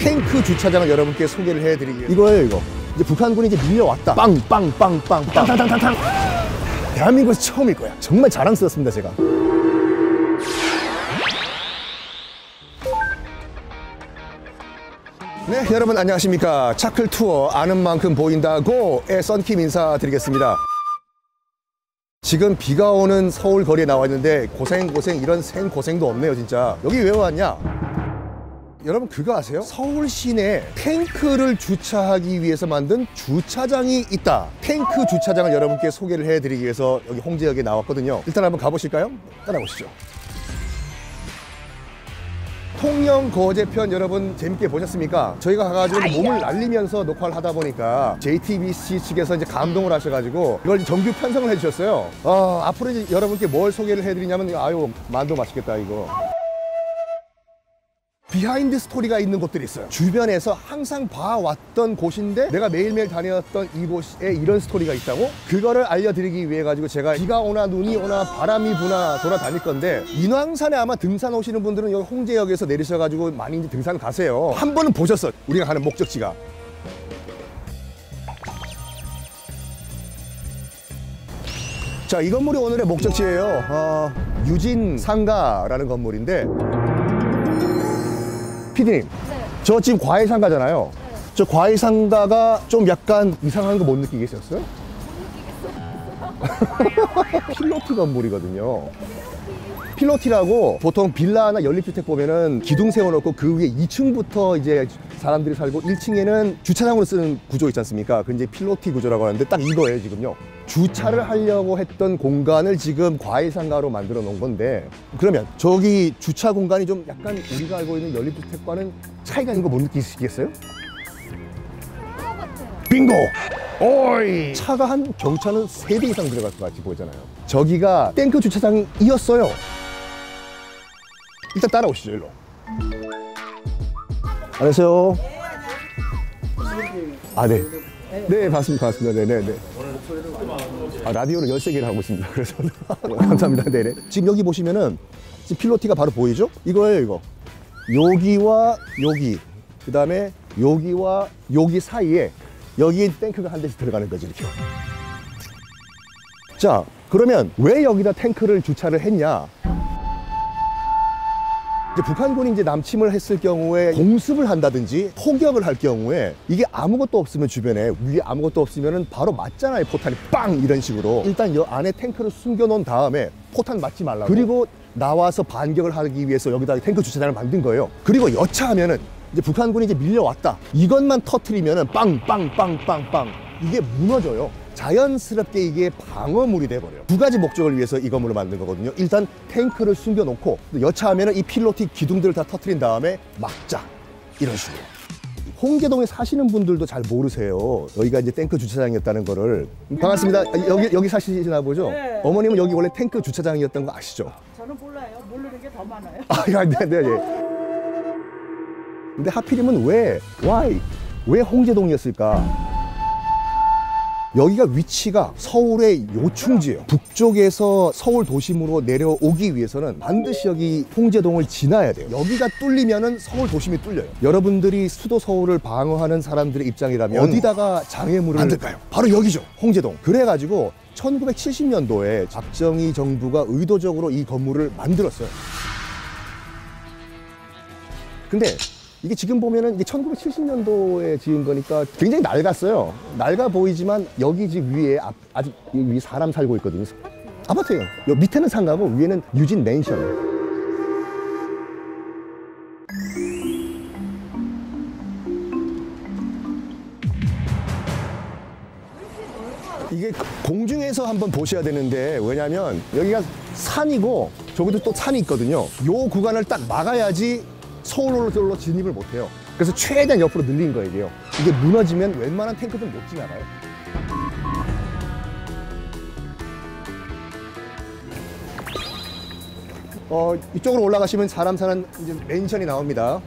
탱크 주차장을 여러분께 소개를 해드리겠습니다. 이거예요, 이거. 이제 북한군이 이제 밀려왔다. 빵빵빵빵빵. 탕탕탕탕탕. 대한민국에서 처음일 거야. 정말 자랑스럽습니다, 제가. 네, 여러분 안녕하십니까. 차클 투어 아는 만큼 보인다고의 썬킴 인사드리겠습니다. 지금 비가 오는 서울 거리에 나와 있는데 고생 이런 생고생도 없네요, 진짜. 여기 왜 왔냐? 여러분 그거 아세요? 서울 시내에 탱크를 주차하기 위해서 만든 주차장이 있다. 탱크 주차장을 여러분께 소개를 해드리기 위해서 여기 홍제역에 나왔거든요. 일단 한번 가보실까요? 따라오시죠. 통영 거제편 여러분 재밌게 보셨습니까? 저희가 가가지고 몸을 날리면서 녹화를 하다 보니까 JTBC 측에서 이제 감동을 하셔가지고 이걸 정규 편성을 해주셨어요. 앞으로 이제 여러분께 뭘 소개를 해드리냐면 아유 만두 맛있겠다 이거. 비하인드 스토리가 있는 곳들이 있어요. 주변에서 항상 봐왔던 곳인데 내가 매일매일 다녔던 이곳에 이런 스토리가 있다고? 그거를 알려드리기 위해 가지고 제가 비가 오나 눈이 오나 바람이 부나 돌아다닐 건데, 인왕산에 아마 등산 오시는 분들은 여기 홍제역에서 내리셔가지고 많이 이제 등산 가세요. 한 번은 보셨어, 우리가 가는 목적지가. 자, 이 건물이 오늘의 목적지예요. 유진상가라는 건물인데, 피디님, 네. 저 지금 과일상가잖아요. 네. 저 과일상가가 좀 약간 이상한 거 못 느끼겠어요? 못 느끼겠어요. 필로티 건물이거든요. 필로티라고 보통 빌라나 연립주택 보면은 기둥 세워놓고 그 위에 2층부터 이제 사람들이 살고 1층에는 주차장으로 쓰는 구조 있지 않습니까? 그 이제 필로티 구조라고 하는데 딱 이거예요, 지금요. 주차를 하려고 했던 공간을 지금 과일상가로 만들어 놓은 건데, 그러면 저기 주차 공간이 좀 약간 우리가 알고 있는 연립주택과는 차이가 있는 거 못 느끼시겠어요? 빙고! 오이! 차가 한 경차는 3대 이상 들어갈 것 같이 보이잖아요. 저기가 탱크 주차장이었어요. 일단 따라오시죠, 일로. 안녕하세요. 아, 네. 네, 반갑습니다. 네네네. 라디오를 13개를 하고 있습니다. 그래서 감사합니다. 네네. 지금 여기 보시면은 지금 필로티가 바로 보이죠? 이거예요, 이거. 여기와 여기, 그 다음에 여기와 여기 사이에 여기에 탱크가 한 대씩 들어가는 거지, 이렇게. 자, 그러면 왜 여기다 탱크를 주차를 했냐? 이제 북한군이 이제 남침을 했을 경우에 공습을 한다든지 포격을 할 경우에 이게 아무것도 없으면, 주변에 위에 아무것도 없으면은 바로 맞잖아요, 포탄이 빵 이런 식으로. 일단 이 안에 탱크를 숨겨 놓은 다음에 포탄 맞지 말라고, 그리고 나와서 반격을 하기 위해서 여기다 탱크 주차장을 만든 거예요. 그리고 여차하면은 이제 북한군이 이제 밀려왔다, 이것만 터트리면은 빵빵빵빵빵 이게 무너져요. 자연스럽게 이게 방어물이 돼버려요. 두 가지 목적을 위해서 이 건물을 만든 거거든요. 일단 탱크를 숨겨놓고 여차하면 이 필로티 기둥들을 다 터트린 다음에 막자, 이런 식으로. 홍제동에 사시는 분들도 잘 모르세요, 여기가 이제 탱크 주차장이었다는 거를. 반갑습니다. 여기 사시나 보죠? 네. 어머님은 여기 원래 탱크 주차장이었던 거 아시죠? 저는 몰라요. 모르는 게 더 많아요. 네. 근데 하필이면 왜 홍제동이었을까? 여기가 위치가 서울의 요충지예요. 북쪽에서 서울 도심으로 내려오기 위해서는 반드시 여기 홍제동을 지나야 돼요. 여기가 뚫리면은 서울 도심이 뚫려요. 여러분들이 수도 서울을 방어하는 사람들의 입장이라면 어디다가 장애물을 만들까요? 바로 여기죠, 홍제동. 그래가지고 1970년도에 박정희 정부가 의도적으로 이 건물을 만들었어요. 근데 이게 지금 보면은 이게 1970년도에 지은 거니까 굉장히 낡았어요. 낡아 보이지만 여기 집 위에 아직 여기 사람 살고 있거든요. 아파트예요. 여기 밑에는 상가고 위에는 유진 맨션. 이게 공중에서 한번 보셔야 되는데, 왜냐면 여기가 산이고 저기도 또 산이 있거든요. 요 구간을 딱 막아야지 서울로 진입을 못해요. 그래서 최대한 옆으로 늘린 거예요. 이게 무너지면 웬만한 탱크들 못 지나가요. 이쪽으로 올라가시면 사람 사는 이제 맨션이 나옵니다.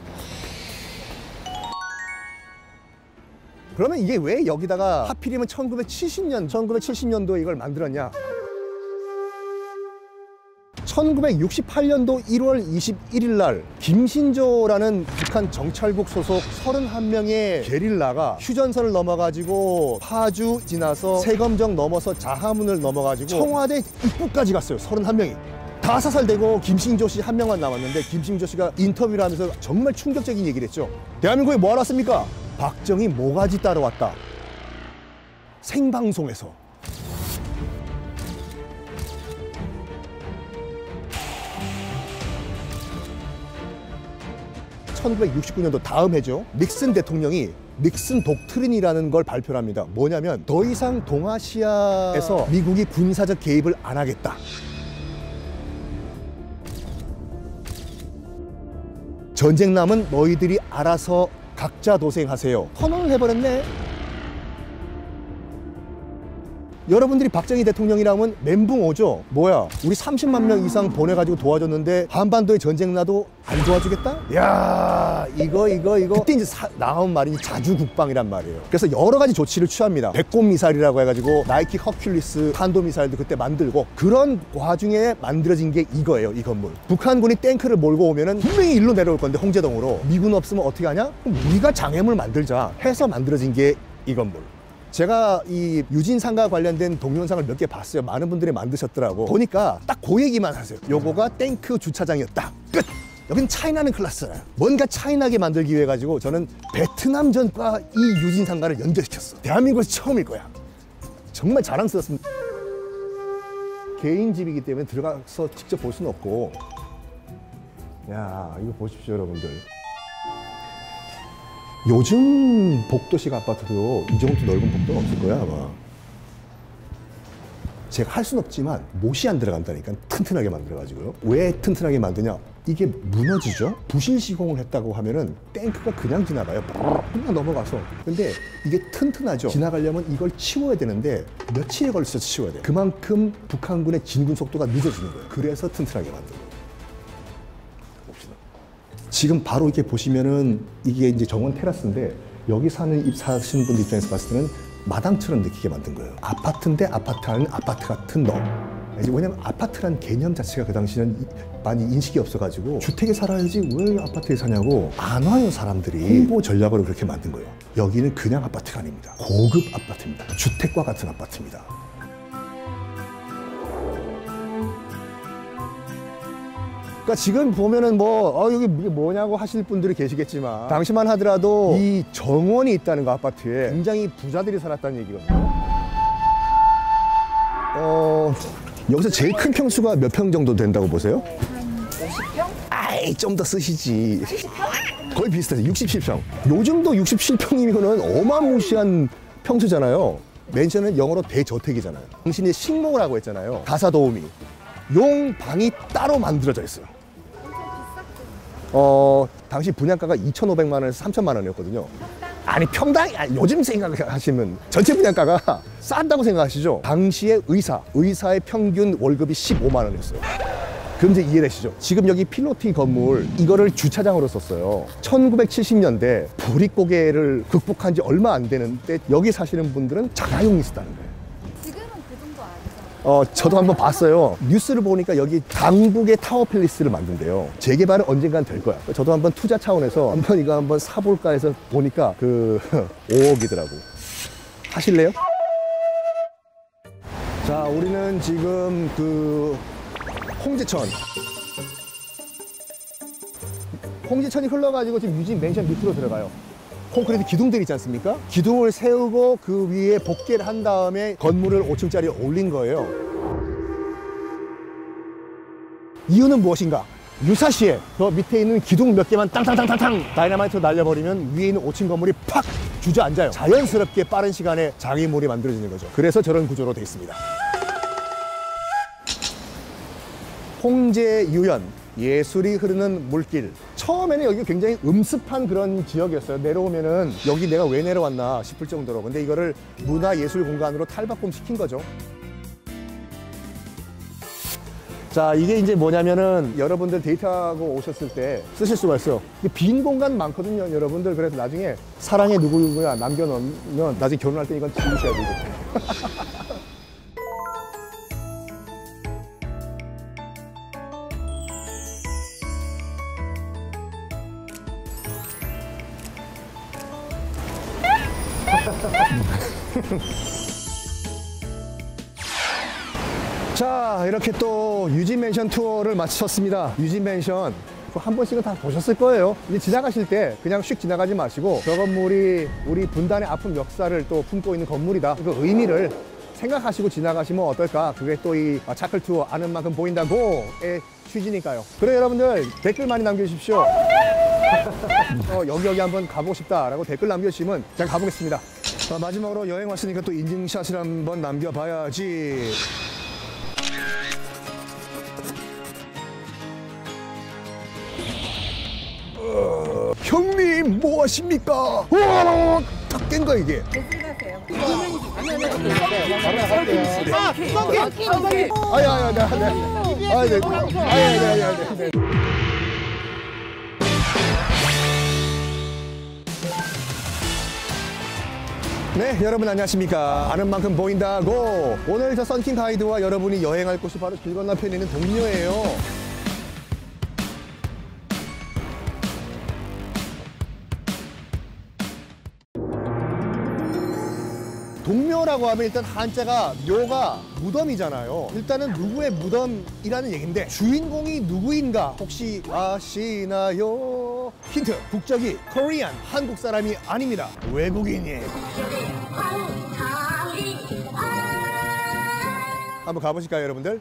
그러면 이게 왜 여기다가 하필이면 1970년도에 이걸 만들었냐? 1968년도 1월 21일 날 김신조라는 북한 정찰국 소속 31명의 게릴라가 휴전선을 넘어가지고 파주 지나서 세검정 넘어서 자하문을 넘어가지고 청와대 입구까지 갔어요. 31명이. 다 사살되고 김신조 씨 한 명만 남았는데, 김신조 씨가 인터뷰를 하면서 정말 충격적인 얘기를 했죠. 대한민국에 뭐 알았습니까? 박정희 모가지 따라왔다. 생방송에서. (1969년도) 다음 해죠. 닉슨 대통령이 닉슨 독트린이라는 걸 발표를 합니다. 뭐냐면 더 이상 동아시아에서 미국이 군사적 개입을 안 하겠다. 전쟁남은 너희들이 알아서 각자 도생하세요. 선언을 해버렸네. 여러분들이 박정희 대통령이라면 멘붕 오죠. 뭐야, 우리 30만 명 이상 보내가지고 도와줬는데 한반도에 전쟁 나도 안 도와주겠다? 야, 이거 그때 이제 나온 말이 자주국방이란 말이에요. 그래서 여러 가지 조치를 취합니다. 배꼽 미사일이라고 해가지고 나이키 허큘리스 탄도 미사일도 그때 만들고, 그런 와중에 만들어진 게 이거예요. 이 건물. 북한군이 탱크를 몰고 오면은 분명히 일로 내려올 건데, 홍제동으로. 미군 없으면 어떻게 하냐? 그럼 우리가 장애물 만들자 해서 만들어진 게 이 건물. 제가 이 유진상과 관련된 동영상을 몇 개 봤어요. 많은 분들이 만드셨더라고. 보니까 딱 그 얘기만 하세요. 요거가 탱크 주차장이었다. 끝! 여긴 차이나는 클래스잖아요. 뭔가 차이나게 만들기 위해 가지고 저는 베트남전과 이 유진상가를 연결시켰어. 대한민국에서 처음일 거야. 정말 자랑스럽습니다. 개인 집이기 때문에 들어가서 직접 볼 수는 없고. 야, 이거 보십시오, 여러분들. 요즘 복도식 아파트도 이 정도 넓은 복도는 없을 거야, 아마. 제가 할 수는 없지만 못이 안 들어간다니까. 튼튼하게 만들어가지고요. 왜 튼튼하게 만드냐? 이게 무너지죠? 부실 시공을 했다고 하면은 탱크가 그냥 지나가요. 그냥 넘어가서. 근데 이게 튼튼하죠? 지나가려면 이걸 치워야 되는데 며칠에 걸쳐서 치워야 돼요. 그만큼 북한군의 진군 속도가 늦어지는 거예요. 그래서 튼튼하게 만든 거예요. 봅시다. 지금 바로 이렇게 보시면은 이게 이제 정원 테라스인데, 여기 사시는 분들 입장에서 봤을 때는 마당처럼 느끼게 만든 거예요. 아파트인데 아파트 안은 아파트 같은 너. 왜냐면 아파트란 개념 자체가 그 당시는 많이 인식이 없어가지고 주택에 살아야지 왜 아파트에 사냐고 안 와요, 사람들이. 홍보 전략으로 그렇게 만든 거예요. 여기는 그냥 아파트가 아닙니다. 고급 아파트입니다. 주택과 같은 아파트입니다. 그러니까 지금 보면은 뭐 여기 뭐냐고 하실 분들이 계시겠지만, 당시만 하더라도 이 정원이 있다는 거, 아파트에 굉장히 부자들이 살았다는 얘기거든요. 여기서 제일 큰 평수가 몇 평 정도 된다고 보세요? 한 50평? 아이, 좀 더 쓰시지. 80평? 거의 비슷하죠. 67평. 요즘도 67평이면은 어마무시한 평수잖아요. 맨션은 영어로 대저택이잖아요. 당신이 식목을 했잖아요. 가사도우미. 용 방이 따로 만들어져 있어요. 당시 분양가가 2,500만 원에서 3,000만 원이었거든요. 아니, 평당이, 아니, 요즘 생각하시면 전체 분양가가 싼다고 생각하시죠? 당시에 의사의 평균 월급이 15만 원이었어요. 그럼 이제 이해되시죠? 지금 여기 필로티 건물, 이거를 주차장으로 썼어요. 1970년대 보릿고개를 극복한 지 얼마 안 되는데 여기 사시는 분들은 자가용이 있었다는 거예요. 지금은 그 정도 아니죠? 저도 한번 봤어요. 뉴스를 보니까 여기 강북의 타워팰리스를 만든대요. 재개발은 언젠간 될 거야. 저도 한번 투자 차원에서 이거 한번 사볼까 해서 보니까 5억이더라고. 하실래요? 자, 우리는 지금 홍제천이 흘러가지고 지금 유진 맨션 밑으로 들어가요. 콘크리트 기둥들 있지 않습니까? 기둥을 세우고 그 위에 복개를 한 다음에 건물을 5층짜리 올린 거예요. 이유는 무엇인가? 유사시에 저 밑에 있는 기둥 몇 개만 땅땅땅땅땅 다이너마이트로 날려버리면 위에 있는 5층 건물이 팍 주저앉아요. 자연스럽게 빠른 시간에 장애물이 만들어지는 거죠. 그래서 저런 구조로 되어 있습니다. 홍제유연, 예술이 흐르는 물길. 처음에는 여기 굉장히 음습한 그런 지역이었어요. 내려오면은 여기 내가 왜 내려왔나 싶을 정도로. 근데 이거를 문화예술 공간으로 탈바꿈 시킨 거죠. 자, 이게 이제 뭐냐면은 여러분들 데이트하고 오셨을 때 쓰실 수가 있어요. 빈 공간 많거든요, 여러분들. 그래서 나중에 사랑에 누구누구야 남겨놓으면 나중에 결혼할 때 이건 지우셔야 되거든요. 자, 이렇게 또 유진맨션 투어를 마쳤습니다. 유진맨션 한 번씩은 다 보셨을 거예요. 이제 지나가실 때 그냥 휙 지나가지 마시고 저 건물이 우리 분단의 아픈 역사를 또 품고 있는 건물이다. 그 의미를 생각하시고 지나가시면 어떨까? 그게 또 이 차클 투어 아는 만큼 보인다고의 취지니까요. 그래 여러분들 댓글 많이 남겨주십시오. 여기 한번 가보고 싶다라고 댓글 남겨주시면 제가 가보겠습니다. 마지막으로 여행 왔으니까 또 인증샷을 한번 남겨봐야지. 형님 뭐 하십니까? 탁 깬 거야 이게. 배슬가세요. 네, 여러분 안녕하십니까. 아는 만큼 보인다고. 오늘 저 썬킹 가이드와 여러분이 여행할 곳이 바로 길 건너편에 있는 동묘예요. 동묘라고 하면 일단 한자가 묘가 무덤이잖아요. 일단은 누구의 무덤이라는 얘기인데 주인공이 누구인가 혹시 아시나요? 힌트, 국적이 코리안, 한국 사람이 아닙니다. 외국인이에요. 한번 가보실까요, 여러분들?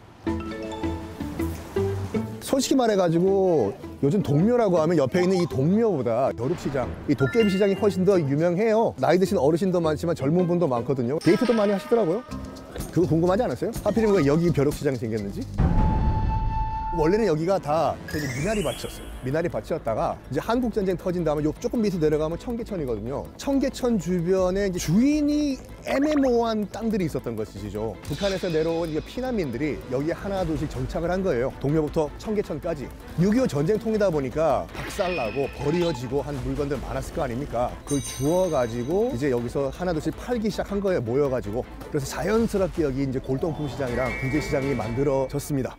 솔직히 말해가지고 요즘 동묘라고 하면 옆에 있는 이 동묘보다 벼룩시장, 이 도깨비 시장이 훨씬 더 유명해요. 나이 드신 어르신도 많지만 젊은 분도 많거든요. 데이트도 많이 하시더라고요. 그거 궁금하지 않았어요? 하필이면 왜 여기 벼룩시장이 생겼는지? 원래는 여기가 다 미나리 밭이었어요. 미나리 밭이었다가 이제 한국전쟁 터진 다음에 요 조금 밑에 내려가면 청계천이거든요. 청계천 주변에 이제 주인이 애매모호한 땅들이 있었던 것이죠. 북한에서 내려온 이제 피난민들이 여기에 하나 둘씩 정착을 한 거예요. 동묘부터 청계천까지. 6.25 전쟁통이다 보니까 박살나고 버려지고 한 물건들 많았을 거 아닙니까? 그걸 주워가지고 이제 여기서 하나 둘씩 팔기 시작한 거예요. 모여가지고. 그래서 자연스럽게 여기 이제 골동품 시장이랑 부재시장이 만들어졌습니다.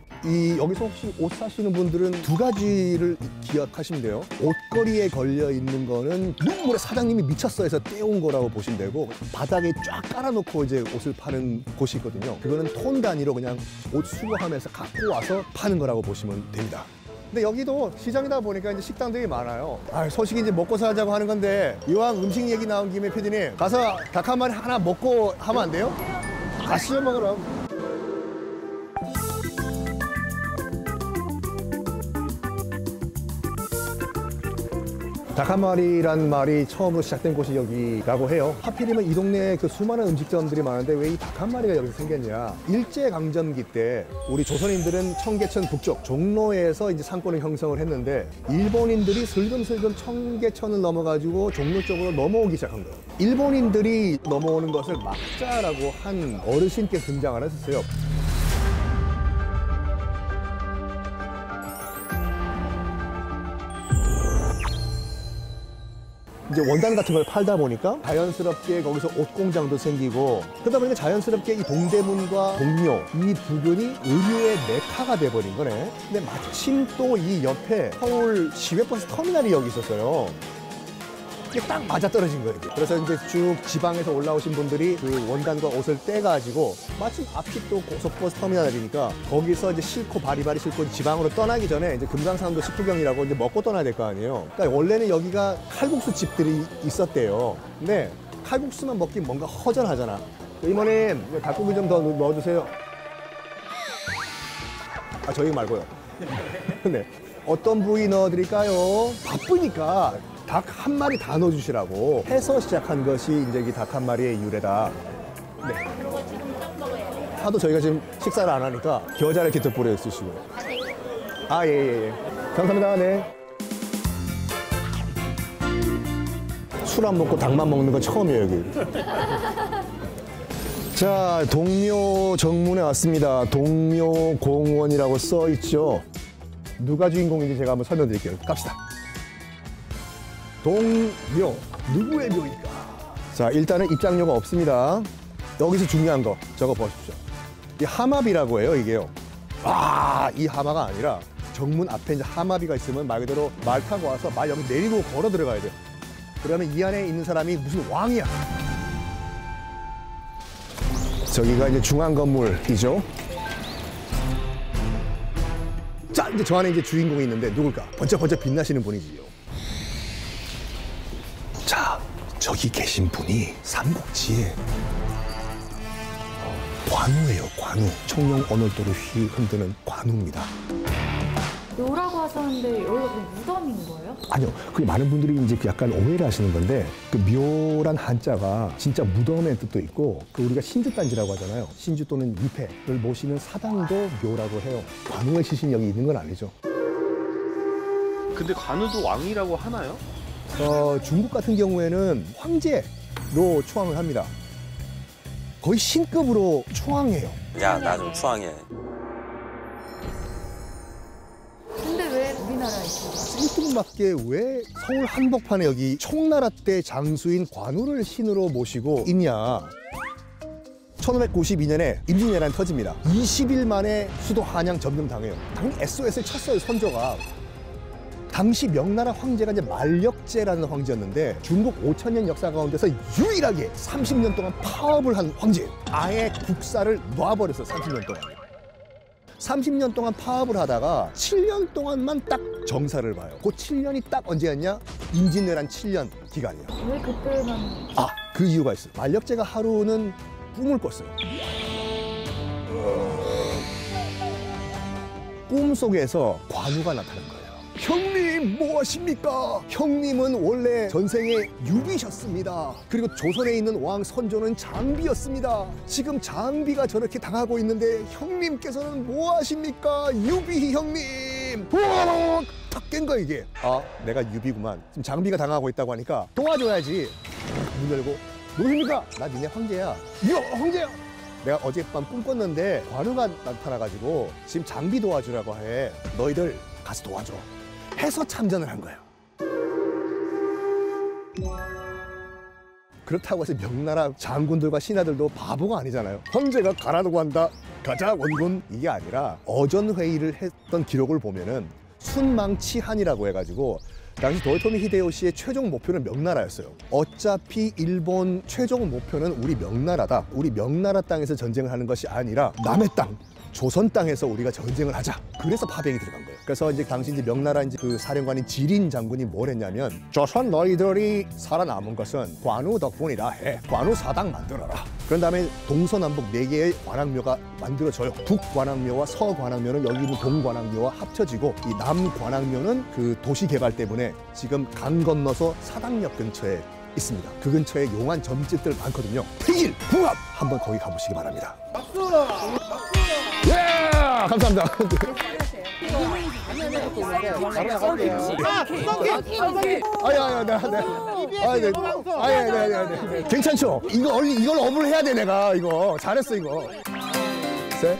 여기서 혹시 옷 사시는 분들은 두 가지를 기억하시면 돼요. 옷걸이에 걸려 있는 거는 눈물에 사장님이 미쳤어 해서 떼온 거라고 보시면 되고, 바닥에 쫙 깔아놓고 이제 옷을 파는 곳이 있거든요. 그거는 톤 단위로 그냥 옷 수거하면서 갖고 와서 파는 거라고 보시면 됩니다. 근데 여기도 시장이다 보니까 이제 식당들이 많아요. 솔직히 이제 먹고 살자고 하는 건데 이왕 음식 얘기 나온 김에 PD님 가서 닭 한 마리 하나 먹고 하면 안 돼요? 가시죠 먹으러. 닭 한 마리란 말이 처음으로 시작된 곳이 여기라고 해요. 하필이면 이 동네에 그 수많은 음식점들이 많은데 왜 이 닭 한 마리가 여기서 생겼냐. 일제강점기 때 우리 조선인들은 청계천 북쪽 종로에서 이제 상권을 형성을 했는데 일본인들이 슬금슬금 청계천을 넘어가지고 종로 쪽으로 넘어오기 시작한 거예요. 일본인들이 넘어오는 것을 막자라고 한 어르신께 등장을 했었어요. 이제 원단 같은 걸 팔다 보니까 자연스럽게 거기서 옷 공장도 생기고, 그러다 보니까 자연스럽게 이 동대문과 동묘 이 부근이 의류의 메카가 돼버린 거네. 근데 마침 또 이 옆에 서울 시외버스 터미널이 여기 있었어요. 이게 딱 맞아떨어진 거예요. 그래서 이제 쭉 지방에서 올라오신 분들이 그 원단과 옷을 떼가지고, 마침 앞이 또 고속버스 터미널이니까 거기서 이제 싣고 바리바리 싣고 지방으로 떠나기 전에 이제 금강산도 식후경이라고 이제 먹고 떠나야 될 거 아니에요. 그러니까 원래는 여기가 칼국수 집들이 있었대요. 근데 칼국수만 먹기 뭔가 허전하잖아. 이모님 닭고기 좀 더 넣어주세요. 저희 말고요. 근데 어떤 부위 넣어드릴까요? 바쁘니까 닭 한 마리 다 넣어주시라고 해서 시작한 것이 이제 이 닭 한 마리의 유래다. 네. 하도 저희가 지금 식사를 안 하니까 겨자를 이렇게 뿌려 쓰시고. 예. 감사합니다. 네. 술 안 먹고 닭만 먹는 건 처음이에요, 여기. 자, 동묘 정문에 왔습니다. 동묘공원이라고 써 있죠. 누가 주인공인지 제가 한번 설명드릴게요. 갑시다. 동묘, 누구의 묘일까? 자, 일단은 입장료가 없습니다. 여기서 중요한 거 적어 보십시오. 이 하마비라고 해요, 이게요. 이 하마가 아니라 정문 앞에 이제 하마비가 있으면 말 그대로 말 타고 와서 말 여기 내리고 걸어 들어가야 돼요. 그러면 이 안에 있는 사람이 무슨 왕이야. 저기가 이제 중앙 건물이죠. 자, 이제 저 안에 이제 주인공이 있는데 누굴까? 번쩍번쩍 빛나시는 분이지요. 자, 저기 계신 분이 삼국지에 관우예요, 관우. 청룡 언월도를 휘 흔드는 관우입니다. 묘라고 하셨는데 여기가 그 무덤인 거예요? 아니요, 그 많은 분들이 이제 약간 오해를 하시는 건데 그 묘란 한자가 진짜 무덤의 뜻도 있고 그 우리가 신주단지라고 하잖아요. 신주 또는 위패를 모시는 사당도 묘라고 해요. 관우의 시신이 여기 있는 건 아니죠. 근데 관우도 왕이라고 하나요? 중국 같은 경우에는 황제로 초항을 합니다. 거의 신급으로 초항해요. 야, 나 좀 추앙해. 근데 왜 우리나라에 있어요? 생뚱맞게 왜 서울 한복판에 여기 총나라 때 장수인 관우를 신으로 모시고 있냐. 1592년에 임진왜란이 터집니다. 20일 만에 수도 한양 점령당해요. 당연히 SOS를 쳤어요, 선조가. 당시 명나라 황제가 이제 만력제라는 황제였는데 중국 5,000년 역사 가운데서 유일하게 30년 동안 파업을 한 황제예요. 아예 국사를 놔버렸어요, 30년 동안. 30년 동안 파업을 하다가 7년 동안만 딱 정사를 봐요. 그 7년이 딱 언제였냐? 임진왜란 7년 기간이에요. 왜 그때만? 아, 그 이유가 있어요. 만력제가 하루는 꿈을 꿨어요. 꿈 속에서 관우가 나타난 거예요. 형님, 뭐 하십니까? 형님은 원래 전생에 유비셨습니다. 그리고 조선에 있는 왕 선조는 장비였습니다. 지금 장비가 저렇게 당하고 있는데 형님께서는 뭐 하십니까? 유비 형님! 탁 깬 거야, 이게. 아, 내가 유비구만. 지금 장비가 당하고 있다고 하니까 도와줘야지. 문 열고, 누구십니까? 나 니네 황제야. 야, 황제야! 내가 어젯밤 꿈 꿨는데 관우가 나타나가지고 지금 장비 도와주라고 해. 너희들 가서 도와줘. 해서 참전을 한 거예요. 그렇다고 해서 명나라 장군들과 신하들도 바보가 아니잖아요. 황제가 가라고 한다. 가자 원군. 이게 아니라 어전회의를 했던 기록을 보면은 순망치한이라고 해가지고 당시 도요토미 히데요시의 최종 목표는 명나라였어요. 어차피 일본 최종 목표는 우리 명나라다. 우리 명나라 땅에서 전쟁을 하는 것이 아니라 남의 땅, 조선 땅에서 우리가 전쟁을 하자. 그래서 파병이 들어간 거예요. 그래서 이제 당시 이제 명나라 이제 그 사령관인 지린 장군이 뭘 했냐면 조선 너희들이 살아남은 것은 관우 덕분이다 해. 관우 사당 만들어라. 그런 다음에 동서남북 4개의 관악묘가 만들어져요. 북관악묘와 서관악묘는 여기 있는 동관악묘와 합쳐지고 이 남관악묘는 그 도시 개발 때문에 지금 강 건너서 사당역 근처에 있습니다. 그 근처에 용한 점집들 많거든요. 태길, 궁합! 한번 거기 가보시기 바랍니다. 박수! 예! 감사합니다. 괜찮죠? 이걸 업을 해야 돼, 내가. 이거. 잘했어, 이거. 셋.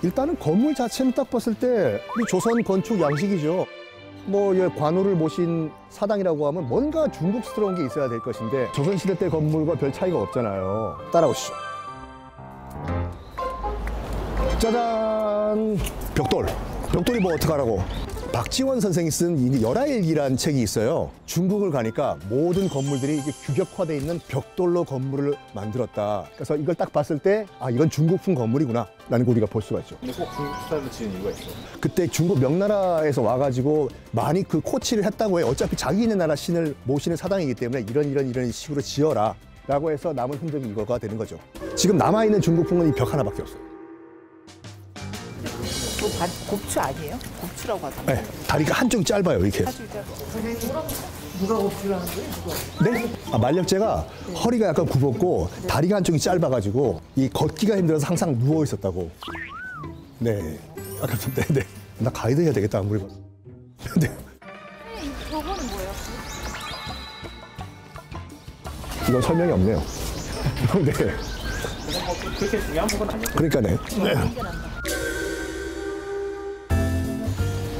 일단은 건물 자체는 딱 봤을 때 우리 조선 건축 양식이죠. 뭐 관우를 모신 사당이라고 하면 뭔가 중국스러운 게 있어야 될 것인데 조선시대 때 건물과 별 차이가 없잖아요. 따라오시죠. 짜잔! 벽돌. 벽돌이 뭐 어떡하라고. 박지원 선생이 쓴 이 열하일기라는 책이 있어요. 중국을 가니까 모든 건물들이 이게 규격화되어 있는 벽돌로 건물을 만들었다. 그래서 이걸 딱 봤을 때 아, 이건 중국풍 건물이구나 라는 걸 우리가 볼 수가 있죠. 근데 꼭 중국 스타일로 지은 이유가 있어. 그때 중국 명나라에서 와가지고 많이 그 코치를 했다고 해요. 어차피 자기네 나라 신을 모시는 사당이기 때문에 이런 식으로 지어라 라고 해서 남은 흔적이 이거가 되는 거죠. 지금 남아있는 중국풍은 이 벽 하나밖에 없어요. 곱추 아니에요? 곱추라고 하잖아요. 네, 다리가 한쪽이 짧아요, 이렇게. 누가 곱추라는 거예요? 네? 아, 만력제가 허리가 약간 굽었고 다리가 한쪽이 짧아가지고 이 걷기가 힘들어서 항상 누워 있었다고. 네. 아, 감사합니다. 네. 나 가이드 해야 되겠다, 아무리 봐도. 네. 저거는 뭐예요? 이건 설명이 없네요. 네. 그렇게 중요한 부분 아니에요. 그러니까 네.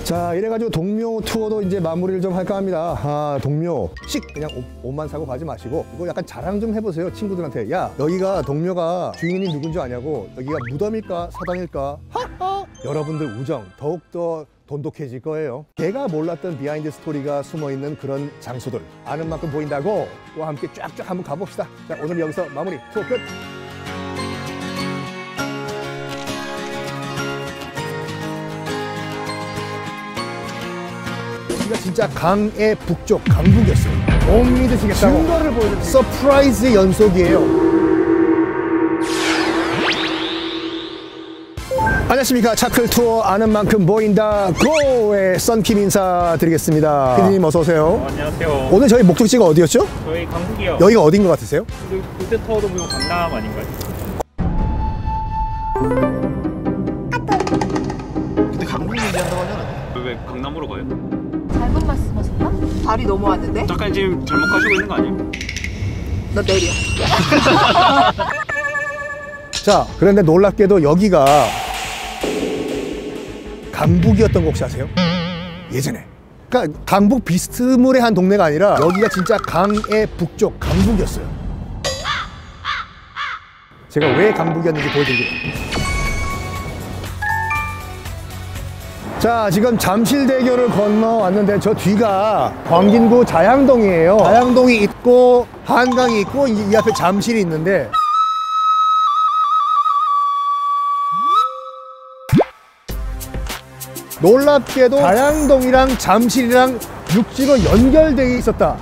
자, 이래가지고 동묘 투어도 이제 마무리를 좀 할까 합니다. 아, 동묘. 그냥 옷만 사고 가지 마시고 이거 약간 자랑 좀 해보세요, 친구들한테. 야, 여기가 동묘가 주인이 누군지 아냐고. 여기가 무덤일까 사당일까? 하하! 여러분들 우정 더욱더 돈독해질 거예요. 걔가 몰랐던 비하인드 스토리가 숨어있는 그런 장소들 아는 만큼 보인다고 와 함께 쫙쫙 한번 가봅시다. 자, 오늘 여기서 마무리 투어 끝! 진짜 강의 북쪽, 강북이었어요. 못 믿으시겠다고. 증거를 보여드릴게요. 서프라이즈 연속이에요. 안녕하십니까. 차클 투어 아는 만큼 보인다 고의 썬킴 인사드리겠습니다. 피디님 어서 오세요. 안녕하세요. 오늘 저희 목적지가 어디였죠? 저희 강북이요. 여기가 어딘 것 같으세요? 롯데타워도 보고 강남 아닌가요? 근데 강북 얘기한다고 하잖아요. 왜 강남으로 가요? 잘못 말씀하셨나? 발이 넘어왔는데? 잠깐 지금 잘못 가시고 있는 거 아니에요? 너 내려. 자, 그런데 놀랍게도 여기가 강북이었던 거 혹시 아세요? 예전에. 그러니까 강북 비스무리한 동네가 아니라 여기가 진짜 강의 북쪽 강북이었어요. 제가 왜 강북이었는지 보여드릴게요. 자, 지금 잠실대교를 건너왔는데 저 뒤가 광진구 자양동이에요. 자양동이 있고 한강이 있고 이 앞에 잠실이 있는데 놀랍게도 자양동이랑 잠실이랑 육지로 연결되어 있었다.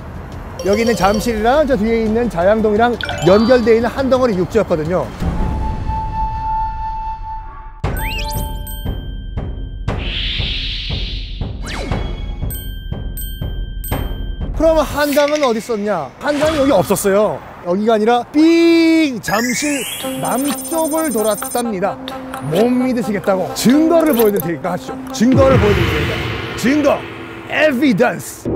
여기 있는 잠실이랑 저 뒤에 있는 자양동이랑 연결되어 있는 한 덩어리 육지였거든요. 그러면 한강은 어디 있었냐? 한강이 여기 없었어요. 여기가 아니라 삥 잠실 남쪽을 돌았답니다. 못 믿으시겠다고 증거를 보여드릴 테니까 하시죠. 증거를 보여드릴 테니까. 증거, 에비던스.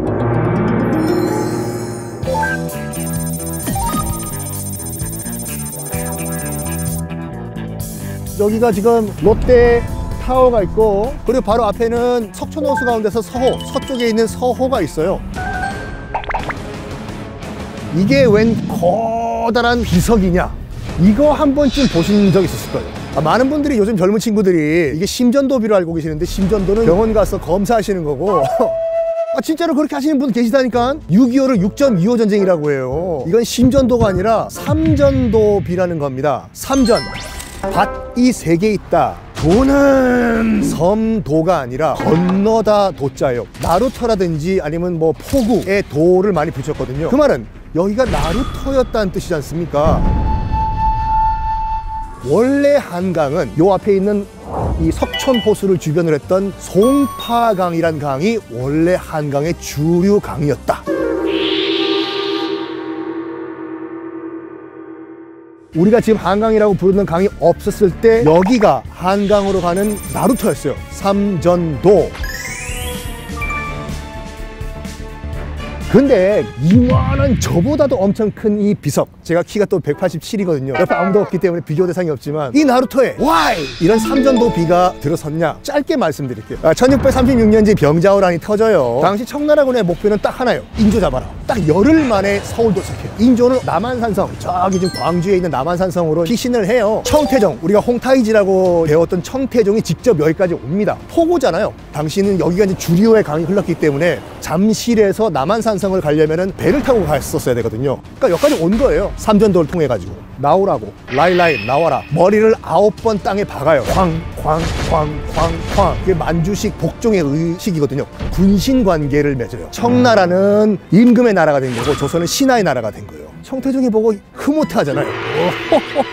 여기가 지금 롯데 타워가 있고 그리고 바로 앞에는 석촌호수 가운데서 서호, 서쪽에 있는 서호가 있어요. 이게 웬 커다란 비석이냐? 이거 한 번쯤 보신 적 있었을 거예요. 많은 분들이 요즘 젊은 친구들이 이게 심전도비로 알고 계시는데 심전도는 병원 가서 검사하시는 거고 진짜로 그렇게 하시는 분 계시다니까. 6.25를 6.25 전쟁이라고 해요. 이건 심전도가 아니라 삼전도비라는 겁니다. 삼전, 밭이 3개 있다. 도는 섬도가 아니라 건너다 도자예요. 나루터라든지 아니면 뭐 포구에 도를 많이 붙였거든요. 그 말은 여기가 나루터였다는 뜻이지 않습니까? 원래 한강은 요 앞에 있는 이 석촌호수를 주변으로 했던 송파강이란 강이 원래 한강의 주류 강이었다. 우리가 지금 한강이라고 부르는 강이 없었을 때 여기가 한강으로 가는 나루터였어요. 삼전도. 근데 이만한 저보다도 엄청 큰 이 비석, 제가 키가 또 187이거든요 옆에 아무도 없기 때문에 비교 대상이 없지만 이 나루터에 why 이런 삼전도비가 들어섰냐? 짧게 말씀드릴게요. 1636년지 병자호란이 터져요. 당시 청나라군의 목표는 딱 하나예요. 인조 잡아라. 딱 열흘 만에 서울 도착해요. 인조는 남한산성, 저기 지금 광주에 있는 남한산성으로 피신을 해요. 청태종, 우리가 홍타이지라고 배웠던 청태종이 직접 여기까지 옵니다. 포고잖아요. 당시는 여기가 이제 주류의 강이 흘렀기 때문에 잠실에서 남한산성을 가려면은 배를 타고 갔었어야 되거든요. 그러니까 여기까지 온 거예요. 삼전도를 통해 가지고 나오라고. 라일라이 나와라. 머리를 9번 땅에 박아요. 쾅. 이게 만주식 복종의 의식이거든요. 군신 관계를 맺어요. 청나라는 임금의 나라가 된 거고 조선은 신하의 나라가 된 거예요. 청태종이 보고 흐뭇해하잖아요.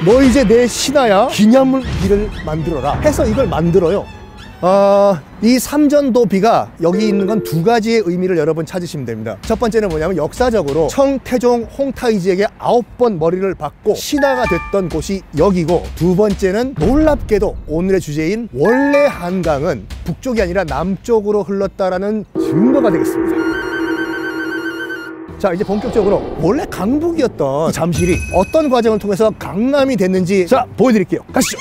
너 이제 내 신하야? 기념일을 만들어라 해서 이걸 만들어요. 이 삼전도비가 여기 있는 건 2가지의 의미를 여러분 찾으시면 됩니다. 첫 번째는 뭐냐면 역사적으로 청태종 홍타이지에게 9번 머리를 박고 신하가 됐던 곳이 여기고, 두 번째는 놀랍게도 오늘의 주제인 원래 한강은 북쪽이 아니라 남쪽으로 흘렀다라는 증거가 되겠습니다. 자, 이제 본격적으로 원래 강북이었던 잠실이 어떤 과정을 통해서 강남이 됐는지 자 보여드릴게요. 가시죠.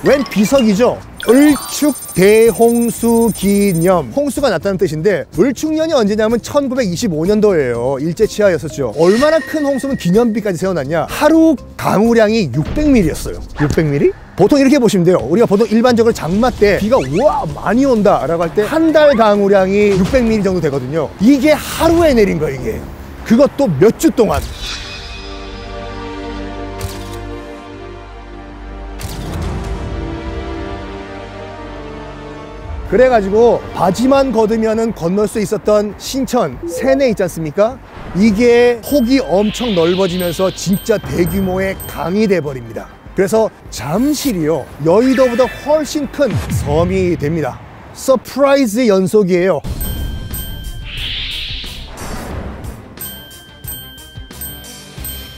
웬 비석이죠? 을축대홍수기념. 홍수가 났다는 뜻인데 을축년이 언제냐면 1925년도예요. 일제치하였었죠. 얼마나 큰 홍수는 기념비까지 세워놨냐? 하루 강우량이 600mm였어요. 600mm? 보통 이렇게 보시면 돼요. 우리가 보통 일반적으로 장마 때 비가 우와 많이 온다 라고 할 때 한 달 강우량이 600mm 정도 되거든요. 이게 하루에 내린 거예요, 이게. 그것도 몇 주 동안. 그래가지고 바지만 걷으면은 건널 수 있었던 신천 세내 있지 않습니까? 이게 폭이 엄청 넓어지면서 진짜 대규모의 강이 돼버립니다. 그래서 잠실이요, 여의도보다 훨씬 큰 섬이 됩니다. 서프라이즈의 연속이에요.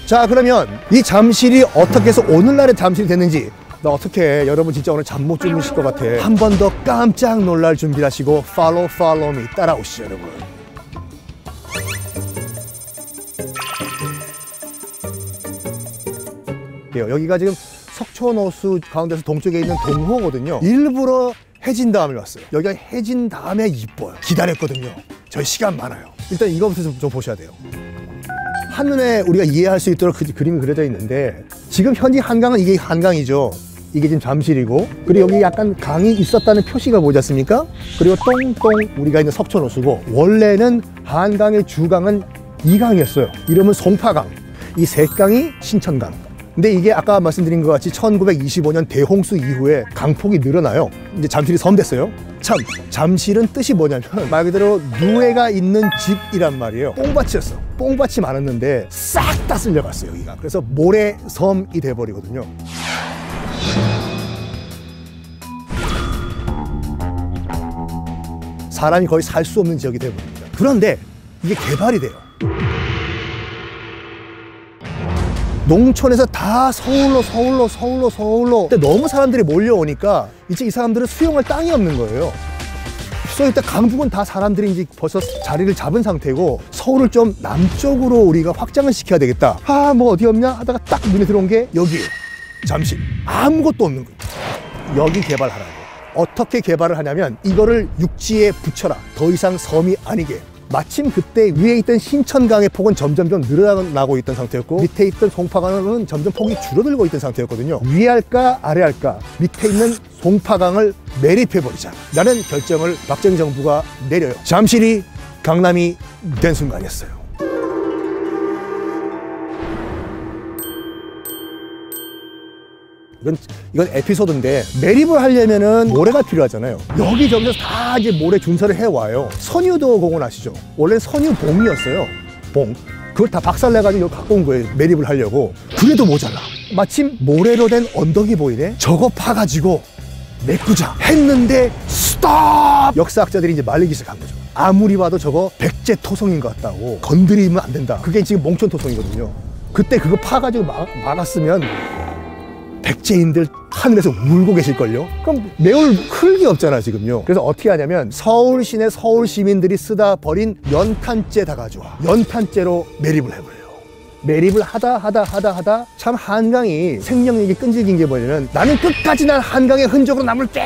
자, 그러면 이 잠실이 어떻게 해서 오늘날의 잠실이 됐는지, 나 어떻게 여러분 진짜 오늘 잠 못 주무실 것 같아. 한 번 더 깜짝 놀랄 준비를 하시고 follow me 따라오시죠, 여러분. 여기가 지금 석촌호수 가운데서 동쪽에 있는 동호거든요. 일부러 해진 다음에 왔어요. 여기가 해진 다음에 이뻐요. 기다렸거든요. 저희 시간 많아요. 일단 이거부터 좀 보셔야 돼요. 한눈에 우리가 이해할 수 있도록 그림이 그려져 있는데, 지금 현재 한강은 이게 한강이죠. 이게 지금 잠실이고, 그리고 여기 약간 강이 있었다는 표시가 보이지 않습니까? 그리고 똥똥 우리가 있는 석촌호수고, 원래는 한강의 주강은 이 강이었어요. 이름은 송파강. 이 세 강이 신천강. 근데 이게 아까 말씀드린 것 같이 1925년 대홍수 이후에 강폭이 늘어나요. 이제 잠실이 섬 됐어요. 참, 잠실은 뜻이 뭐냐면 말 그대로 누에가 있는 집이란 말이에요. 뽕밭이었어. 뽕밭이 많았는데 싹 다 쓸려갔어요, 여기가. 그래서 모래섬이 돼버리거든요. 사람이 거의 살 수 없는 지역이 돼버립니다. 그런데 이게 개발이 돼요. 농촌에서 다 서울로 근데 너무 사람들이 몰려오니까 이제 이 사람들은 수용할 땅이 없는 거예요. 그래서 일단 강북은 다 사람들이 이제 벌써 자리를 잡은 상태고, 서울을 좀 남쪽으로 우리가 확장을 시켜야 되겠다. 뭐 어디 없냐 하다가 딱 눈에 들어온 게 여기예요. 잠실. 아무것도 없는 거예요. 여기 개발하라고. 어떻게 개발을 하냐면 이거를 육지에 붙여라. 더 이상 섬이 아니게. 마침 그때 위에 있던 신천강의 폭은 점점점 늘어나고 있던 상태였고, 밑에 있던 송파강은 점점 폭이 줄어들고 있던 상태였거든요. 위에 할까 아래 할까, 밑에 있는 송파강을 매립해버리자 라는 결정을 박정희 정부가 내려요. 잠실이 강남이 된 순간이었어요. 이건 에피소드인데, 매립을 하려면은 모래가 필요하잖아요. 여기저기서 다 이제 모래 준설을 해와요. 선유도 공원 아시죠? 원래 선유봉이었어요. 봉. 그걸 다 박살내가지고 여기 갖고 온 거예요. 매립을 하려고. 그래도 모자라. 마침 모래로 된 언덕이 보이네? 저거 파가지고 메꾸자 했는데 스톱! 역사학자들이 이제 말리기 시작한 거죠. 아무리 봐도 저거 백제 토성인 것 같다고. 건드리면 안 된다. 그게 지금 몽촌 토성이거든요. 그때 그거 파가지고 막았으면 백제인들 하늘에서 울고 계실걸요? 그럼 내올 흘기 없잖아, 지금요. 그래서 어떻게 하냐면 서울 시내 서울 시민들이 쓰다 버린 연탄재 다 가져와. 연탄재로 매립을 해버려요. 매립을 하다 참 한강이 생명력이 끈질긴 게 뭐냐면, 나는 끝까지 난 한강의 흔적으로 남을게!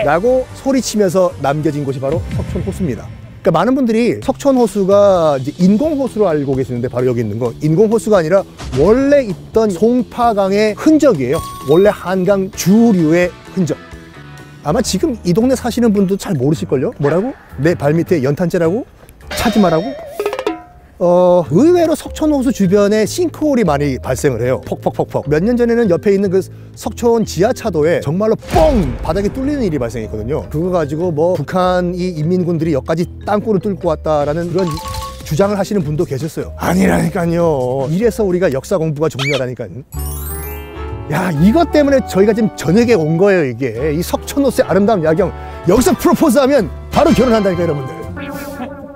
라고 소리치면서 남겨진 곳이 바로 석촌호수입니다. 그러니까 많은 분들이 석촌호수가 이제 인공호수로 알고 계시는데, 바로 여기 있는 거 인공호수가 아니라 원래 있던 송파강의 흔적이에요. 원래 한강 주류의 흔적. 아마 지금 이 동네 사시는 분도 잘 모르실걸요? 뭐라고? 내 발밑에 연탄재라고? 찾지 마라고? 의외로 석촌호수 주변에 싱크홀이 많이 발생을 해요. 퍽퍽퍽퍽. 몇 년 전에는 옆에 있는 그 석촌 지하차도에 정말로 뻥! 바닥이 뚫리는 일이 발생했거든요. 그거 가지고 뭐 북한 이 인민군들이 여기까지 땅굴을 뚫고 왔다라는 그런 주장을 하시는 분도 계셨어요. 아니라니까요. 이래서 우리가 역사 공부가 중요하다니까요. 야, 이것 때문에 저희가 지금 저녁에 온 거예요, 이게. 이 석촌호수의 아름다운 야경. 여기서 프로포즈하면 바로 결혼한다니까, 여러분들.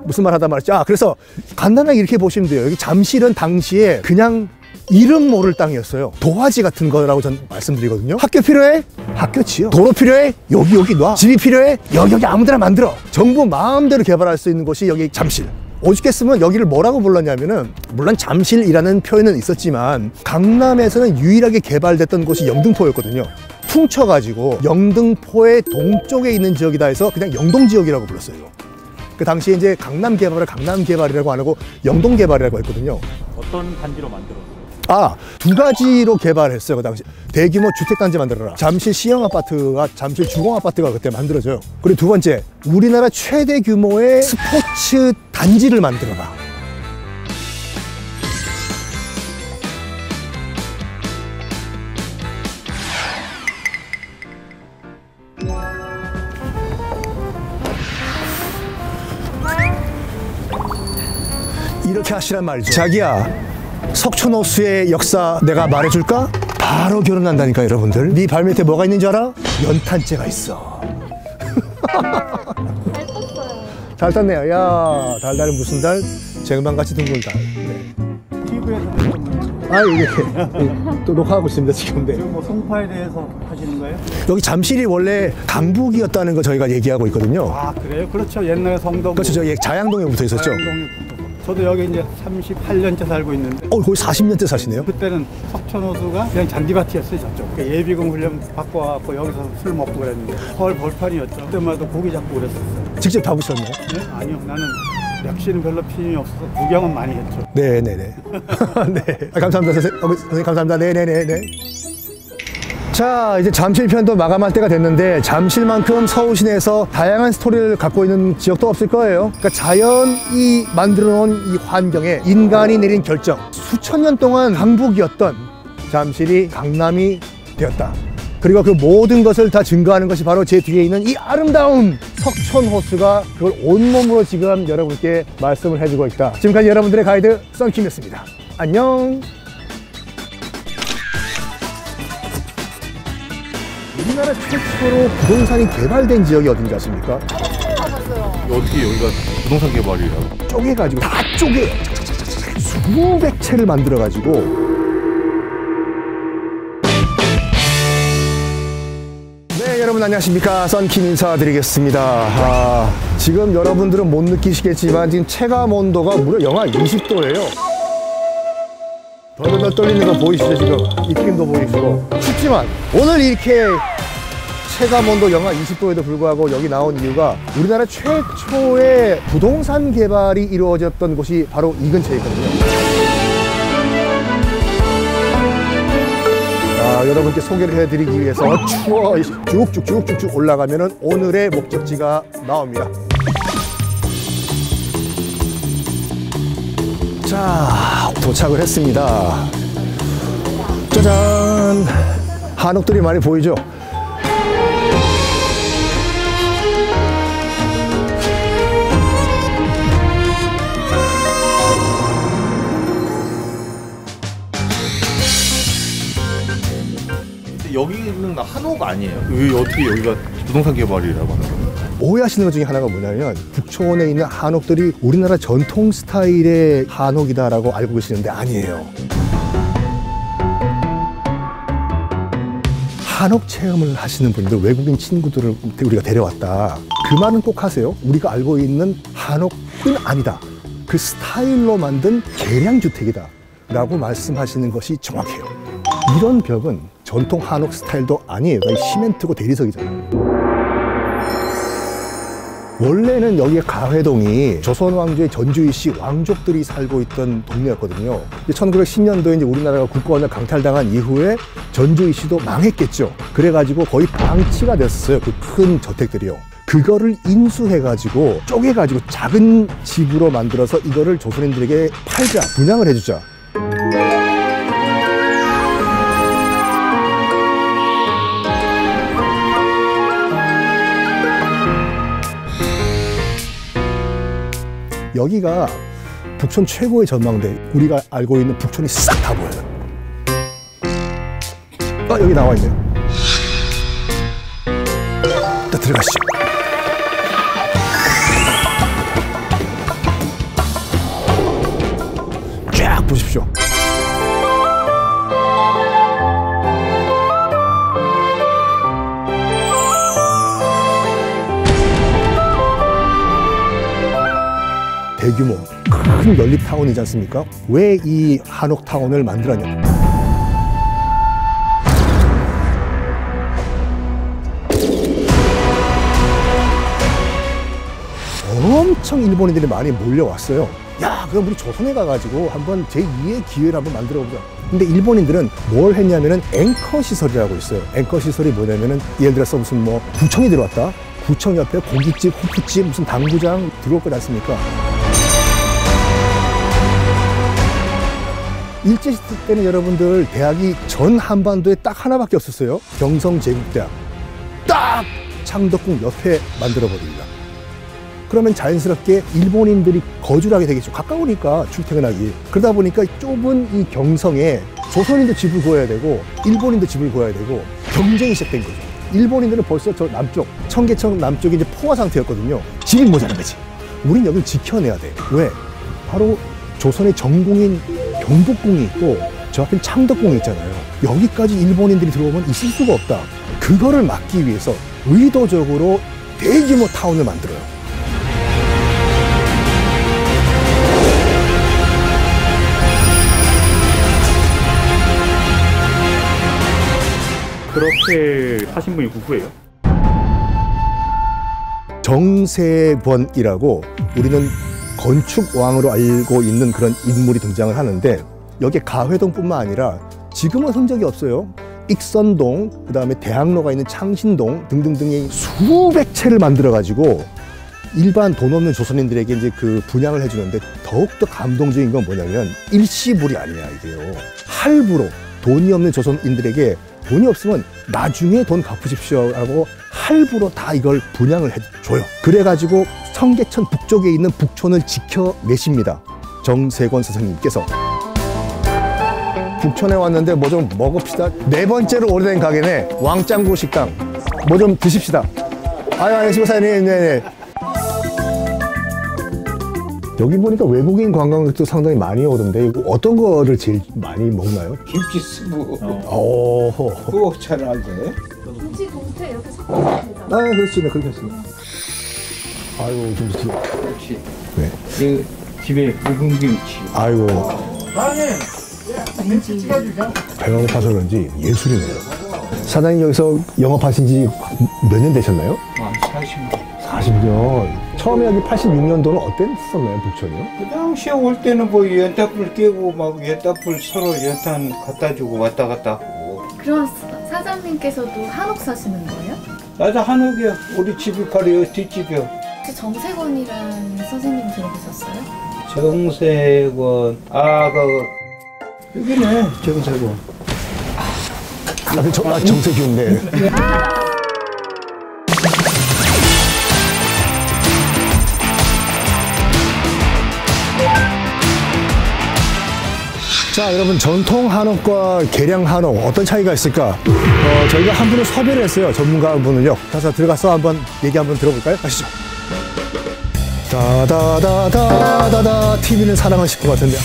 무슨 말 하다 말았죠? 그래서 간단하게 이렇게 보시면 돼요. 여기 잠실은 당시에 그냥 이름 모를 땅이었어요. 도화지 같은 거라고 전 말씀드리거든요. 학교 필요해? 학교 지어. 도로 필요해? 여기 놔. 집이 필요해? 여기 아무데나 만들어. 정부 마음대로 개발할 수 있는 곳이 여기 잠실. 오죽했으면 여기를 뭐라고 불렀냐면은, 물론 잠실이라는 표현은 있었지만 강남에서는 유일하게 개발됐던 곳이 영등포였거든요. 퉁쳐가지고 영등포의 동쪽에 있는 지역이다 해서 그냥 영동지역이라고 불렀어요. 그 당시에 이제 강남 개발을 강남 개발이라고 안 하고 영동 개발이라고 했거든요. 어떤 단지로 만들었어요? 두 가지로 개발했어요. 그 당시 대규모 주택단지 만들어라. 잠실 시형 아파트와 잠실 주공 아파트가 그때 만들어져요. 그리고 두 번째, 우리나라 최대 규모의 스포츠 단지를 만들어라. 이렇게 하시란 말이죠. 자기야, 석촌호수의 역사 내가 말해줄까? 바로 결혼한다니까 여러분들. 네 발밑에 뭐가 있는 줄 알아? 연탄재가 있어. 잘 떴어요. 잘 땄네요. 야, 달달은 무슨 달? 쟁반같이 둥근 달. 네. 이게 또 녹화하고 있습니다 지금. 네. 뭐 송파에 대해서 하시는 거예요? 여기 잠실이 원래 강북이었다는 거 저희가 얘기하고 있거든요. 아 그래요? 그렇죠. 옛날에 성동. 그렇죠. 저기 자양동에 붙어 있었죠. 자양동에 붙어서. 저도 여기 이제 38년째 살고 있는데 거의 40년째 사시네요. 그때는 석촌호수가 그냥 잔디밭이었어요 저쪽. 그러니까 예비군 훈련 받고 와갖고 여기서 술 먹고 그랬는데 서울 벌판이었죠. 그때마다 고기 잡고 그랬었어요. 직접 잡으셨나요? 네? 아니요. 나는 낚시는 별로 필요는 없어서 구경은 많이 했죠. 네네네. 네. 감사합니다 선생님. 감사합니다. 네네네네. 자, 이제 잠실편도 마감할 때가 됐는데, 잠실만큼 서울 시내에서 다양한 스토리를 갖고 있는 지역도 없을 거예요. 그러니까 자연이 만들어 놓은 이 환경에 인간이 내린 결정, 수천 년 동안 강북이었던 잠실이 강남이 되었다. 그리고 그 모든 것을 다 증거하는 것이 바로 제 뒤에 있는 이 아름다운 석촌호수가 그걸 온몸으로 지금 여러분께 말씀을 해주고 있다. 지금까지 여러분들의 가이드 썬킴이었습니다. 안녕. 우리나라 최초로 부동산이 개발된 지역이 어딘지 아십니까? 어떻게 여기가 부동산 개발이라고? 쪼개가지고 다 쪼개요. 수백 채를 만들어가지고. 네, 여러분 안녕하십니까. 썬킴 인사드리겠습니다. 지금 여러분들은 못 느끼시겠지만 지금 체감 온도가 무려 영하 20도예요. 덜덜 떨리는 거 보이시죠 지금? 입김도 보이시고. 춥지만 오늘 이렇게 체감온도 영하 20도에도 불구하고 여기 나온 이유가 우리나라 최초의 부동산 개발이 이루어졌던 곳이 바로 이 근처에 있거든요. 여러분께 소개를 해드리기 위해서 추워 쭉쭉쭉쭉 올라가면은 오늘의 목적지가 나옵니다. 자, 도착을 했습니다. 짜잔! 한옥들이 많이 보이죠? 여기는 한옥 아니에요? 왜 어떻게 여기가 부동산 개발이라고 하는 거예요? 오해하시는 것 중에 하나가 뭐냐면 북촌에 있는 한옥들이 우리나라 전통 스타일의 한옥이다라고 알고 계시는데 아니에요. 한옥 체험을 하시는 분들, 외국인 친구들을 우리가 데려왔다. 그 말은 꼭 하세요. 우리가 알고 있는 한옥은 아니다. 그 스타일로 만든 계량주택이다 라고 말씀하시는 것이 정확해요. 이런 벽은 전통 한옥 스타일도 아니에요. 시멘트고 대리석이잖아요. 원래는 여기에 가회동이 조선 왕조의 전주희 씨 왕족들이 살고 있던 동네였거든요. 1910년도에 이제 우리나라가 국권을 강탈당한 이후에 전주희 씨도 망했겠죠. 그래가지고 거의 방치가 됐어요. 그 큰 저택들이요. 그거를 인수해가지고 쪼개가지고 작은 집으로 만들어서 이거를 조선인들에게 팔자, 분양을 해주자. 여기가 북촌 최고의 전망대. 우리가 알고 있는 북촌이 싹 다 보여요. 여기 나와 있네요. 일단 들어가시죠. 쫙 보십시오. 대규모 큰 연립타운이지 않습니까? 왜 이 한옥타운을 만들었냐? 엄청 일본인들이 많이 몰려왔어요. 야, 그럼 우리 조선에 가가지고 한번 제2의 기회를 한번 만들어보자. 근데 일본인들은 뭘 했냐면은 앵커 시설이라고 있어요. 앵커 시설이 뭐냐면은 예를 들어서 무슨 뭐 구청이 들어왔다. 구청 옆에 고깃집, 호프집, 무슨 당구장 들어올 것 않습니까? 일제시대 때는 여러분들 대학이 전 한반도에 딱 하나밖에 없었어요. 경성제국대학. 딱 창덕궁 옆에 만들어버립니다. 그러면 자연스럽게 일본인들이 거주를 하게 되겠죠. 가까우니까 출퇴근하기. 그러다 보니까 좁은 이 경성에 조선인도 집을 구해야 되고 일본인도 집을 구해야 되고 경쟁이 시작된 거죠. 일본인들은 벌써 저 남쪽, 청계천 남쪽이 이제 포화 상태였거든요. 집이 모자란 거지. 우린 여기를 지켜내야 돼. 왜? 바로 조선의 정궁인 경복궁이 있고 저 앞에 창덕궁이 있잖아요. 여기까지 일본인들이 들어오면 있을 수가 없다. 그거를 막기 위해서 의도적으로 대규모 타운을 만들어요. 그렇게 하신 분이 누구예요? 정세권이라고 우리는 건축왕으로 알고 있는 그런 인물이 등장을 하는데 여기에 가회동뿐만 아니라 지금은 흔적이 없어요. 익선동, 그 다음에 대학로가 있는 창신동 등등등의 수백 채를 만들어가지고 일반 돈 없는 조선인들에게 이제 그 분양을 해주는데 더욱더 감동적인 건 뭐냐면 일시불이 아니야, 이게요. 할부로 돈이 없는 조선인들에게 돈이 없으면 나중에 돈 갚으십시오 하고 할부로 다 이걸 분양을 해줘요. 그래가지고 청계천 북쪽에 있는 북촌을 지켜내십니다. 정세권 선생님께서. 북촌에 왔는데 뭐 좀 먹읍시다. 네 번째로 오래된 가게네. 왕짱구 식당. 뭐 좀 드십시다. 아유, 안녕하세요, 사장님. 네네. 여기 보니까 외국인 관광객도 상당히 많이 오던데 이거 어떤 거를 제일 많이 먹나요? 김치 스프. 오호. 그거 잘 알죠? 김치 동태 이렇게 섞어서 되죠. 아, 그렇습니다. 그렇게 했습니다. 아이고, 김치. 그렇지. 네. 내 집에 묵은 김치. 아이고, 사장님, 김치 찍어주자. 배가 고파서 그런지 예술이네요. 사장님 여기서 영업하신 지 몇 년 되셨나요? 40년. 40년. 처음에 여기 86년도는 어땠었나요, 북촌이요? 그 당시에 올 때는 뭐 연탄불 깨고 막 연탄불 서로 연탄 갖다 주고 왔다 갔다 하고. 그럼 사장님께서도 한옥 사시는 거예요? 나도 한옥이야. 우리 집이 바로 여기 뒷집이야. 혹시 정세권이라는 선생님 들어보셨어요? 정세권. 여기네, 정세권. 정세균, 네. 자, 여러분, 전통 한옥과 개량 한옥 어떤 차이가 있을까? 저희가 한 분을 섭외를 했어요. 전문가 한 분을요. 가서 들어가서 한번 얘기 한번 들어볼까요? 가시죠. 다다다다다다 TV는 사랑하실 것 같은데.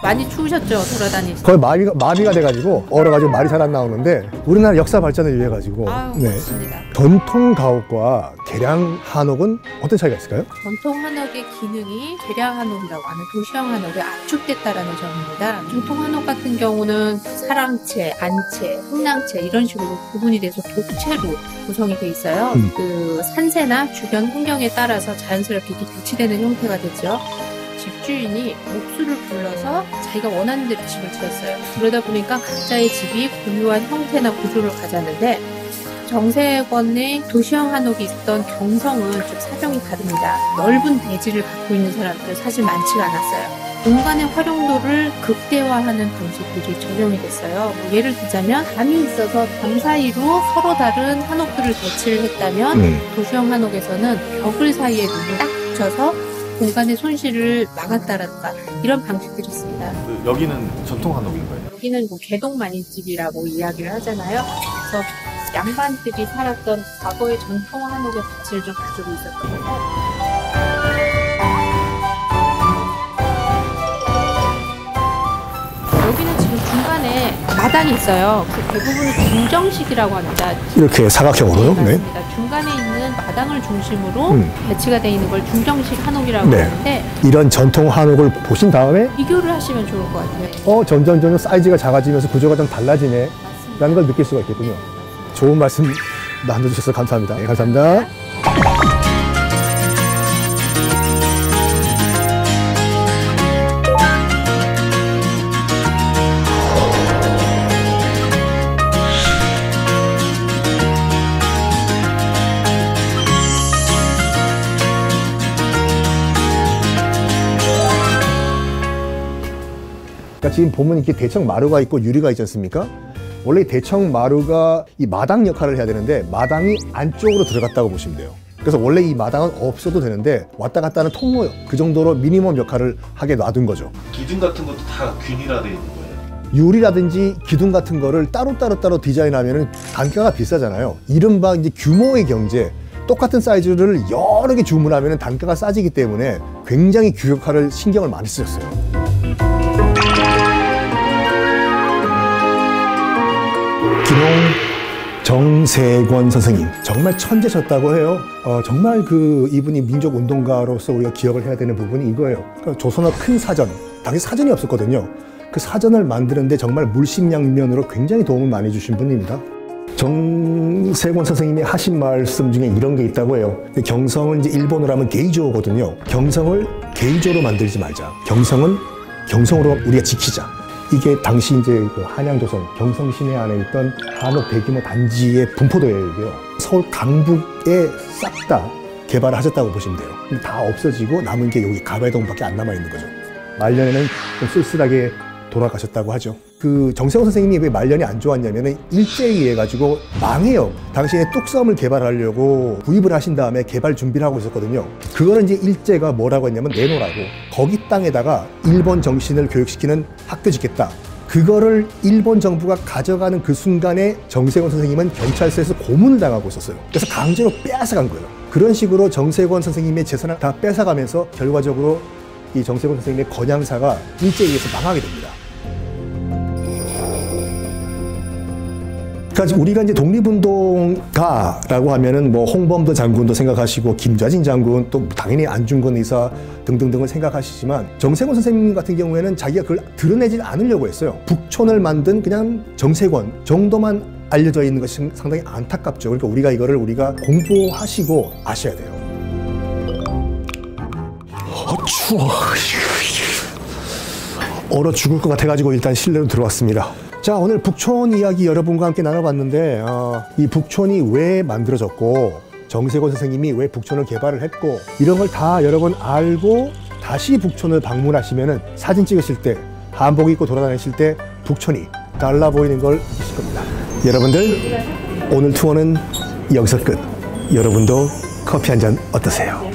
많이 추우셨죠? 돌아다니시죠? 거의 마비가 돼가지고 얼어가지고 말이 잘 안 나오는데 우리나라 역사 발전을 위해 가지고 아유, 맞습니다. 전통 가옥과 개량 한옥은 어떤 차이가 있을까요? 전통 한옥의 기능이 개량 한옥이라고 하는 도시형 한옥에 압축됐다라는 점입니다. 전통 한옥 같은 경우는 사랑채, 안채, 흥랑채 이런 식으로 구분이 돼서 독채로 구성이 돼 있어요. 그 산세나 주변 환경에 따라서 자연스럽게 이렇게 배치되는 형태가 되죠. 집주인이 목수를 불러서 자기가 원하는 대로 집을 지었어요. 그러다 보니까 각자의 집이 고유한 형태나 구조를 가졌는데 정세권의 도시형 한옥이 있었던 경성은 좀 사정이 다릅니다. 넓은 대지를 갖고 있는 사람들은 사실 많지가 않았어요. 공간의 활용도를 극대화하는 방식들이 적용이 됐어요. 예를 들자면 담이 있어서 담 사이로 서로 다른 한옥들을 배치를 했다면 도시형 한옥에서는 벽을 사이에 눈을 딱 붙여서 공간의 손실을 막았다라든가 이런 방식들이 있습니다. 여기는 전통 한옥인가요? 여기는 뭐 개동만인집이라고 이야기를 하잖아요. 그래서 양반들이 살았던 과거의 전통 한옥의 가치를 좀 가지고 있었던 거예요. 여기는 지금 중간에 마당이 있어요. 그 대부분은 중정식이라고 합니다. 이렇게 사각형으로요? 네, 맞습니다. 중간에 있는 마당을 중심으로 배치가 되어 있는 걸 중정식 한옥이라고 네. 하는데 이런 전통 한옥을 보신 다음에 비교를 하시면 좋을 것 같아요. 점점 사이즈가 작아지면서 구조가 좀 달라지네 라는 걸 느낄 수가 있겠군요. 좋은 말씀 나눠주셔서 감사합니다. 네, 감사합니다. 그러니까 지금 보면 이렇게 대청 마루가 있고 유리가 있지 않습니까? 원래 대청 마루가 이 마당 역할을 해야 되는데 마당이 안쪽으로 들어갔다고 보시면 돼요. 그래서 원래 이 마당은 없어도 되는데 왔다 갔다 하는 통로 그 정도로 미니멈 역할을 하게 놔둔 거죠. 기둥 같은 것도 다 균일화 돼 있는 거예요. 유리라든지 기둥 같은 거를 따로 디자인하면 단가가 비싸잖아요. 이른바 이제 규모의 경제, 똑같은 사이즈를 여러 개 주문하면 단가가 싸지기 때문에 굉장히 규격화를 신경을 많이 쓰셨어요. 기농 정세권 선생님 정말 천재셨다고 해요. 정말 이분이 민족운동가로서 우리가 기억을 해야 되는 부분이 이거예요. 그러니까 조선어 큰 사전, 당시 사전이 없었거든요. 그 사전을 만드는데 정말 물심양면으로 굉장히 도움을 많이 주신 분입니다. 정세권 선생님이 하신 말씀 중에 이런 게 있다고 해요. 경성은 이제 일본어로 하면 게이조거든요. 경성을 게이조로 만들지 말자. 경성은 경성으로 우리가 지키자. 이게 당시 이제 그 한양조선 경성 시내 안에 있던 한옥 대규모 단지의 분포도예요, 이게요. 서울 강북에 싹 다 개발을 하셨다고 보시면 돼요. 근데 다 없어지고 남은 게 여기 가배동밖에 안 남아 있는 거죠. 말년에는 좀 쓸쓸하게 돌아가셨다고 하죠. 그 정세권 선생님이 왜 말년이 안 좋았냐면은 일제에 의해 가지고 망해요. 당시에 뚝섬을 개발하려고 구입을 하신 다음에 개발 준비를 하고 있었거든요. 그거는 이제 일제가 뭐라고 했냐면 내놓으라고, 거기 땅에다가 일본 정신을 교육시키는 학교 짓겠다. 그거를 일본 정부가 가져가는 그 순간에 정세권 선생님은 경찰서에서 고문을 당하고 있었어요. 그래서 강제로 빼앗아간 거예요. 그런 식으로 정세권 선생님의 재산을 다 뺏어가면서 결과적으로 이 정세권 선생님의 건양사가 일제에 의해서 망하게 됩니다. 그러니까 우리가 이제 독립운동가라고 하면은 뭐 홍범도 장군도 생각하시고 김좌진 장군, 또 당연히 안중근 의사 등등등을 생각하시지만 정세권 선생님 같은 경우에는 자기가 그걸 드러내지 않으려고 했어요. 북촌을 만든 그냥 정세권 정도만 알려져 있는 것이 상당히 안타깝죠. 그러니까 우리가 공부하시고 아셔야 돼요. 추워. 얼어 죽을 것 같아가지고 일단 실내로 들어왔습니다. 자, 오늘 북촌 이야기 여러분과 함께 나눠봤는데 이 북촌이 왜 만들어졌고 정세권 선생님이 왜 북촌을 개발을 했고 이런 걸 다 여러분 알고 다시 북촌을 방문하시면은 사진 찍으실 때 한복 입고 돌아다니실 때 북촌이 달라 보이는 걸 보실 겁니다. 여러분들 오늘 투어는 여기서 끝. 여러분도 커피 한 잔 어떠세요?